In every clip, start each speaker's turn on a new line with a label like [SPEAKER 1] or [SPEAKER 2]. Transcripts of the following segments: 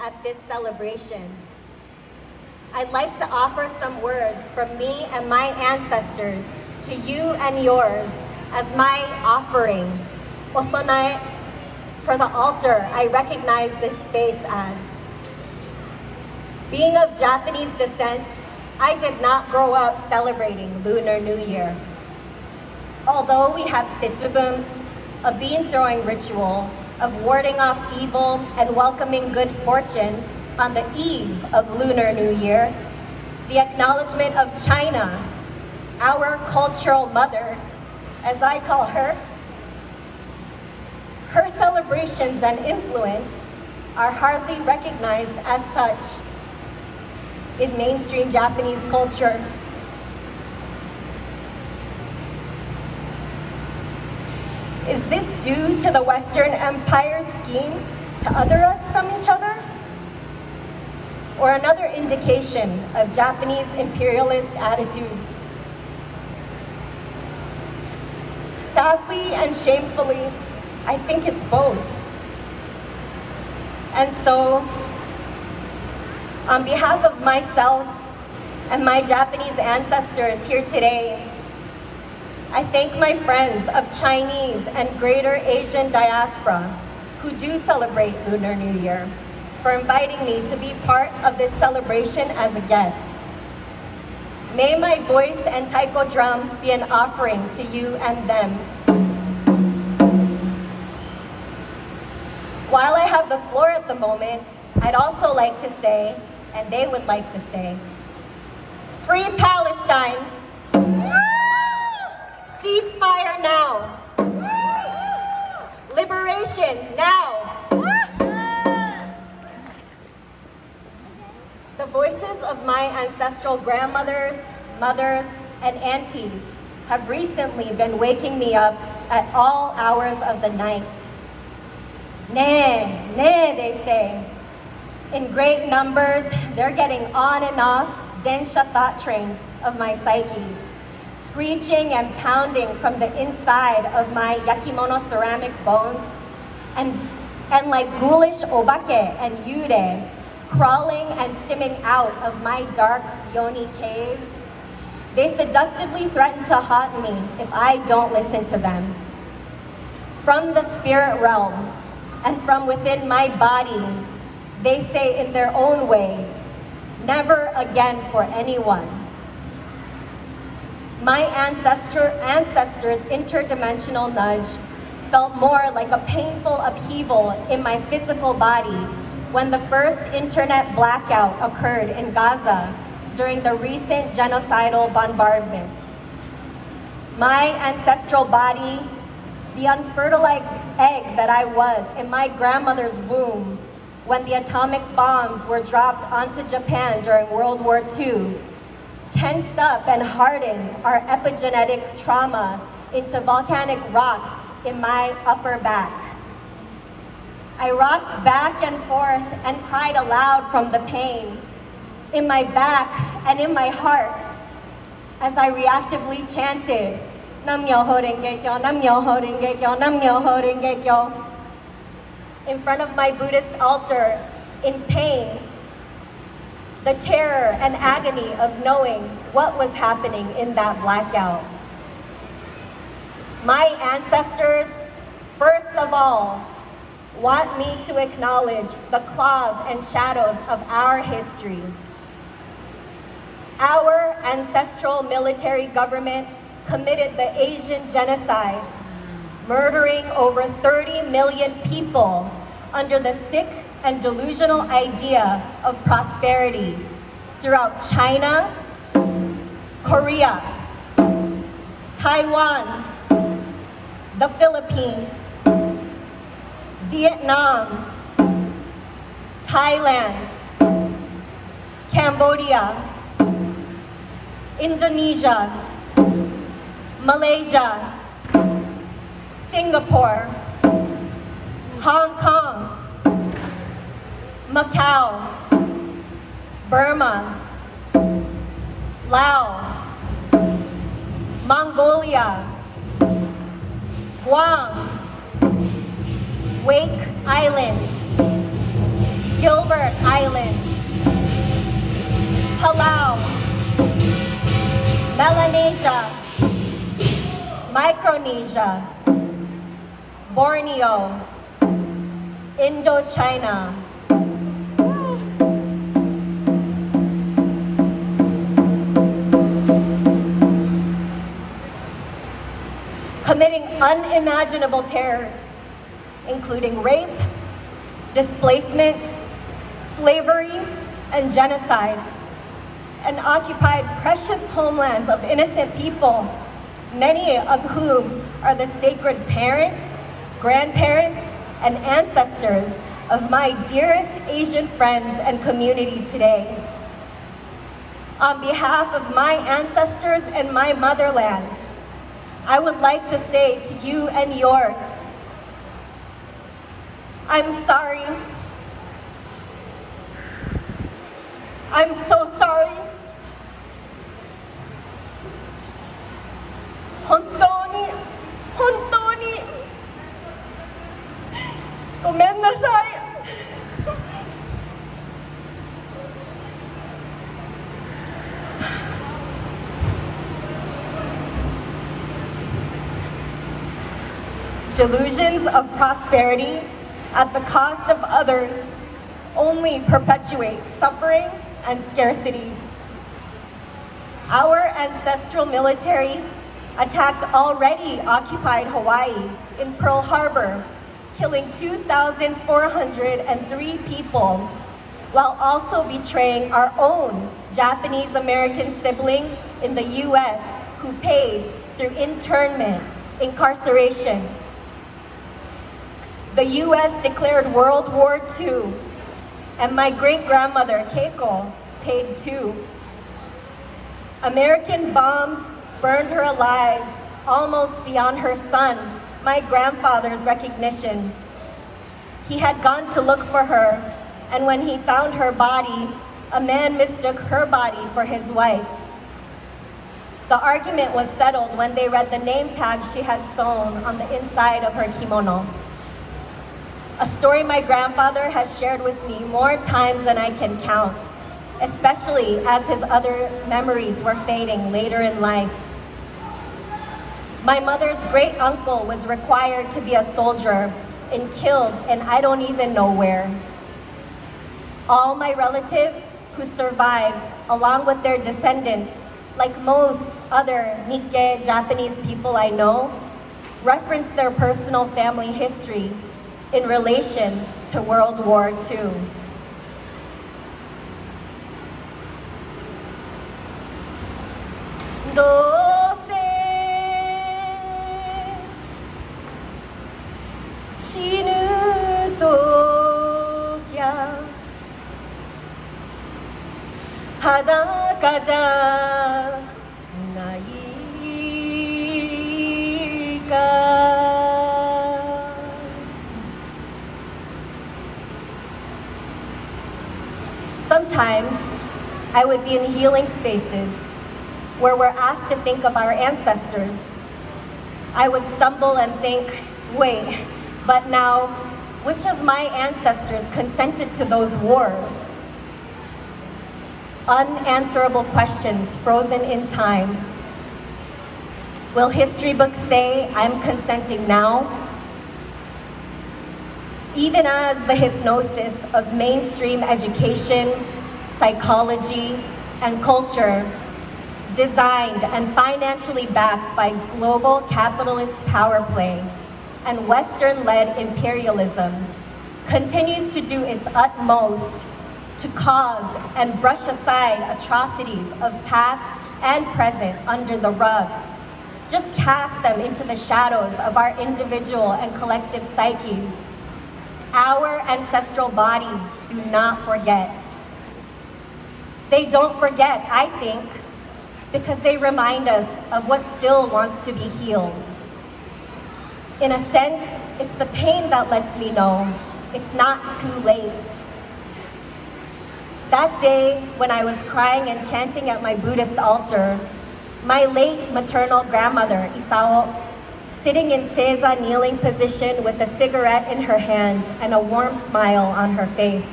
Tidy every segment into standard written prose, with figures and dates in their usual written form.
[SPEAKER 1] at this celebration. I'd like to offer some words from me and my ancestors to you and yours as my offering. Ohlone, for the altar, I recognize this space as. Being of Japanese descent, I did not grow up celebrating Lunar New Year. Although we have sitsugum, a bean-throwing ritual of warding off evil and welcoming good fortune on the eve of Lunar New Year, the acknowledgement of China, our cultural mother, as I call her, her celebrations and influence are hardly recognized as such in mainstream Japanese culture. Is this due to the Western Empire's scheme to other us from each other? Or another indication of Japanese imperialist attitudes? Sadly and shamefully, I think it's both. And so, on behalf of myself and my Japanese ancestors here today, I thank my friends of Chinese and Greater Asian diaspora who do celebrate Lunar New Year for inviting me to be part of this celebration as a guest. May my voice and taiko drum be an offering to you and them. While I have the floor at the moment, I'd also like to say, and they would like to say, Free Palestine! Ceasefire now! Liberation now! The voices of my ancestral grandmothers, mothers, and aunties have recently been waking me up at all hours of the night. Nay, nay, they say. In great numbers, they're getting on and off densha thought trains of my psyche, screeching and pounding from the inside of my yakimono ceramic bones, and like ghoulish obake and yure, crawling and stimming out of my dark yoni cave. They seductively threaten to haunt me if I don't listen to them. From the spirit realm, and from within my body, they say in their own way, never again for anyone. My ancestors' interdimensional nudge felt more like a painful upheaval in my physical body when the first internet blackout occurred in Gaza during the recent genocidal bombardments. My ancestral body, the unfertilized egg that I was in my grandmother's womb when the atomic bombs were dropped onto Japan during World War II, tensed up and hardened our epigenetic trauma into volcanic rocks in my upper back. I rocked back and forth and cried aloud from the pain in my back and in my heart as I reactively chanted, Nam Myoho Renge Kyo, Nam Myoho Renge Kyo, Nam Myoho Renge Kyo, in front of my Buddhist altar in pain, the terror and agony of knowing what was happening in that blackout. My ancestors, first of all, want me to acknowledge the claws and shadows of our history. Our ancestral military government committed the Asian genocide, murdering over 30 million people under the sick and delusional idea of prosperity throughout China, Korea, Taiwan, the Philippines, Vietnam, Thailand, Cambodia, Indonesia, Malaysia, Singapore, Hong Kong, Macau, Burma, Laos, Mongolia, Guam, Wake Island, Gilbert Island, Palau, Melanesia, Micronesia, Borneo, Indochina, committing unimaginable terrors, including rape, displacement, slavery, and genocide, and occupied precious homelands of innocent people, many of whom are the sacred parents, grandparents, and ancestors of my dearest Asian friends and community today. On behalf of my ancestors and my motherland, I would like to say to you and yours, I'm sorry. I'm so sorry. 本当にごめんなさい。Delusions of prosperity at the cost of others only perpetuate suffering and scarcity. Our ancestral military attacked already occupied Hawaii in Pearl Harbor, killing 2,403 people, while also betraying our own Japanese American siblings in the US who paid through internment, incarceration. The US declared World War II, and my great-grandmother, Keiko, paid too. American bombs burned her alive, almost beyond her son, my grandfather's recognition. He had gone to look for her, and when he found her body, a man mistook her body for his wife's. The argument was settled when they read the name tag she had sewn on the inside of her kimono. A story my grandfather has shared with me more times than I can count, especially as his other memories were fading later in life. My mother's great uncle was required to be a soldier and killed, and I don't even know where. All my relatives who survived, along with their descendants, like most other Nikkei Japanese people I know, reference their personal family history in relation to World War II. Sometimes I would be in healing spaces where we're asked to think of our ancestors. I would stumble and think, wait, but now, which of my ancestors consented to those wars? Unanswerable questions frozen in time. Will history books say I'm consenting now? Even as the hypnosis of mainstream education, psychology, and culture, designed and financially backed by global capitalist power play and Western-led imperialism, continues to do its utmost to cause and brush aside atrocities of past and present under the rug. Just cast them into the shadows of our individual and collective psyches. Our ancestral bodies do not forget. They don't forget, I think, because they remind us of what still wants to be healed. In a sense, it's the pain that lets me know it's not too late. That day, when I was crying and chanting at my Buddhist altar, my late maternal grandmother, Isao, sitting in Seiza kneeling position with a cigarette in her hand and a warm smile on her face,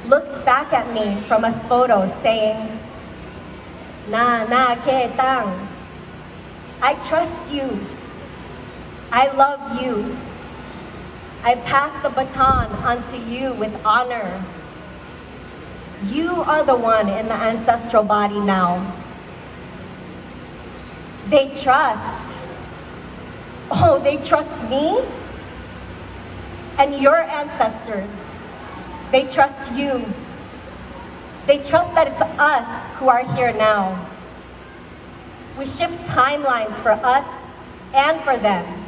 [SPEAKER 1] looked back at me from a photo saying, Na ke tang. I trust you. I love you. I pass the baton onto you with honor. You are the one in the ancestral body now. They trust. Oh, they trust me and your ancestors. They trust you. They trust that it's us who are here now. We shift timelines for us and for them.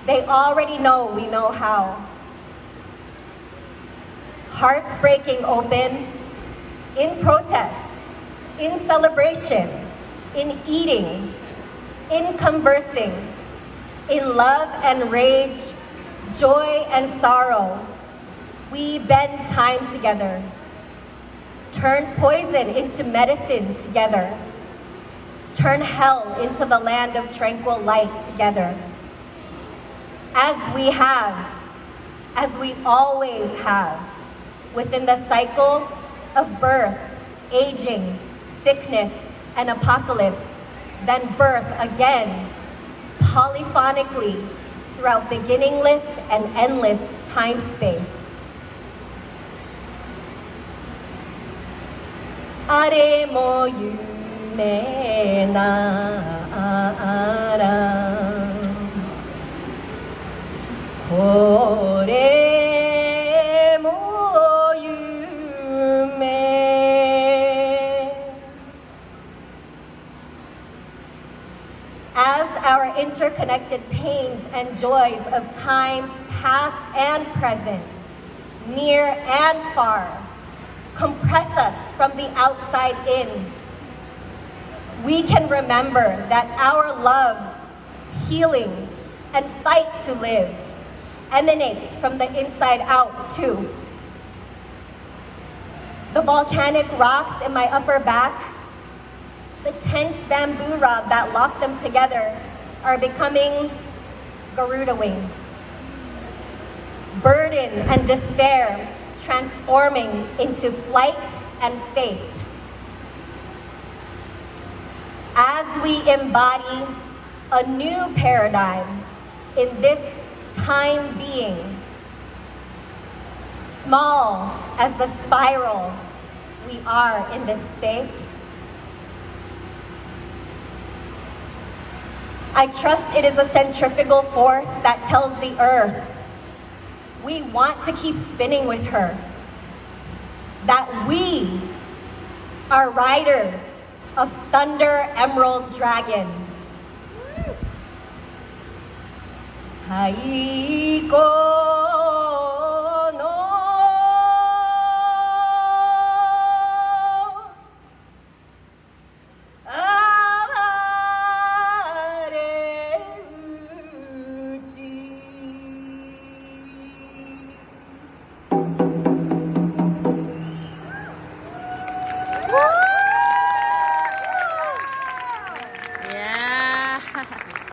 [SPEAKER 1] They already know we know how. Hearts breaking open in protest, in celebration, in eating, in conversing, in love and rage, joy and sorrow. We bend time together, turn poison into medicine together, turn hell into the land of tranquil light together. As we have, as we always have, within the cycle of birth, aging, sickness, and apocalypse, then birth again, polyphonically throughout beginningless and endless time-space. Are mo yume na ara, kore mo yume. As our interconnected pains and joys of times past and present, near and far, compress us from the outside in, we can remember that our love, healing, and fight to live emanates from the inside out too. The volcanic rocks in my upper back, the tense bamboo rod that lock them together, are becoming Garuda wings. Burden and despair transforming into flight and faith. As we embody a new paradigm in this time being, small as the spiral we are in this space, I trust it is a centrifugal force that tells the earth we want to keep spinning with her, that we are riders of Thunder Emerald Dragon. Haiko